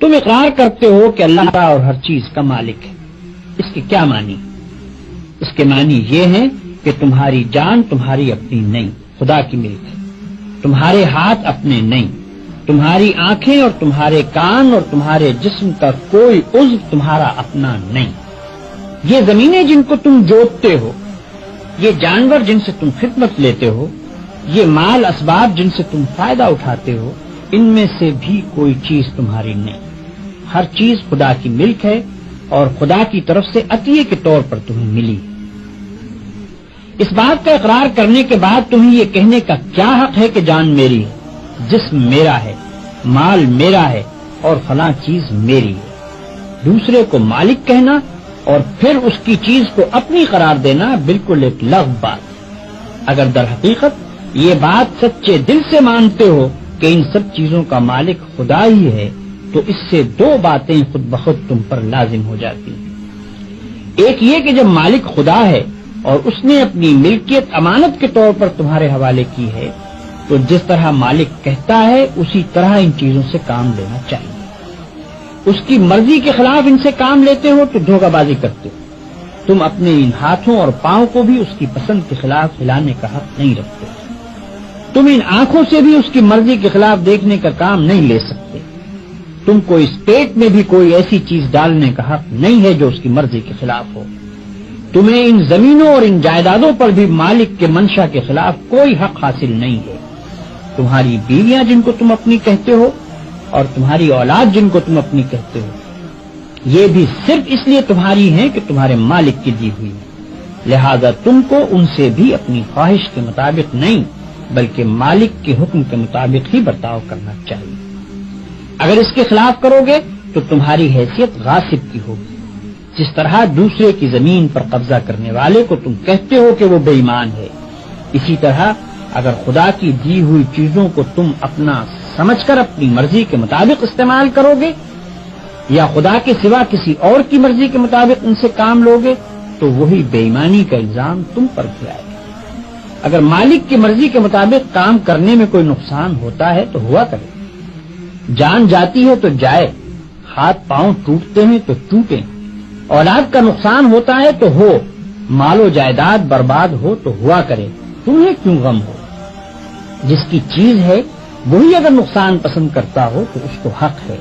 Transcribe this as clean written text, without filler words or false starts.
تم اقرار کرتے ہو کہ اللہ اور ہر چیز کا مالک ہے. اس کے کیا معنی؟ اس کے معنی یہ ہیں کہ تمہاری جان تمہاری اپنی نہیں، خدا کی ملک ہے. تمہارے ہاتھ اپنے نہیں، تمہاری آنکھیں اور تمہارے کان اور تمہارے جسم کا کوئی عضو تمہارا اپنا نہیں. یہ زمینیں جن کو تم جوتتے ہو، یہ جانور جن سے تم خدمت لیتے ہو، یہ مال اسباب جن سے تم فائدہ اٹھاتے ہو، ان میں سے بھی کوئی چیز تمہاری نہیں. ہر چیز خدا کی ملک ہے اور خدا کی طرف سے عطیے کے طور پر تمہیں ملی. اس بات کا اقرار کرنے کے بعد تمہیں یہ کہنے کا کیا حق ہے کہ جان میری ہے، جسم میرا ہے، مال میرا ہے اور فلاں چیز میری ہے؟ دوسرے کو مالک کہنا اور پھر اس کی چیز کو اپنی قرار دینا بالکل ایک لغو بات ہے. اگر در حقیقت یہ بات سچے دل سے مانتے ہو کہ ان سب چیزوں کا مالک خدا ہی ہے تو اس سے دو باتیں خود بخود تم پر لازم ہو جاتی ہیں. ایک یہ کہ جب مالک خدا ہے اور اس نے اپنی ملکیت امانت کے طور پر تمہارے حوالے کی ہے تو جس طرح مالک کہتا ہے اسی طرح ان چیزوں سے کام لینا چاہیے. اس کی مرضی کے خلاف ان سے کام لیتے ہو تو دھوکہ بازی کرتے ہو. تم اپنے ان ہاتھوں اور پاؤں کو بھی اس کی پسند کے خلاف ہلانے کا حق نہیں رکھتے. تم ان آنکھوں سے بھی اس کی مرضی کے خلاف دیکھنے کا کام نہیں لے سکتے. تم کو اس پیٹ میں بھی کوئی ایسی چیز ڈالنے کا حق نہیں ہے جو اس کی مرضی کے خلاف ہو. تمہیں ان زمینوں اور ان جائیدادوں پر بھی مالک کے منشا کے خلاف کوئی حق حاصل نہیں ہے. تمہاری بیویاں جن کو تم اپنی کہتے ہو اور تمہاری اولاد جن کو تم اپنی کہتے ہو، یہ بھی صرف اس لیے تمہاری ہیں کہ تمہارے مالک کی دی ہوئی ہے. لہذا تم کو ان سے بھی اپنی خواہش کے مطابق نہیں بلکہ مالک کے حکم کے مطابق ہی برتاؤ کرنا چاہیے. اگر اس کے خلاف کرو گے تو تمہاری حیثیت غاصب کی ہوگی. جس طرح دوسرے کی زمین پر قبضہ کرنے والے کو تم کہتے ہو کہ وہ بے ایمان ہے، اسی طرح اگر خدا کی دی ہوئی چیزوں کو تم اپنا سمجھ کر اپنی مرضی کے مطابق استعمال کرو گے یا خدا کے سوا کسی اور کی مرضی کے مطابق ان سے کام لوگے تو وہی بے ایمانی کا الزام تم پر بھی آئے گا. اگر مالک کی مرضی کے مطابق کام کرنے میں کوئی نقصان ہوتا ہے تو ہوا کرے. جان جاتی ہے تو جائے، ہاتھ پاؤں ٹوٹتے ہیں تو ٹوٹیں، اولاد کا نقصان ہوتا ہے تو ہو، مال و جائیداد برباد ہو تو ہوا کرے. تمہیں کیوں غم ہو؟ جس کی چیز ہے وہی اگر نقصان پسند کرتا ہو تو اس کو حق ہے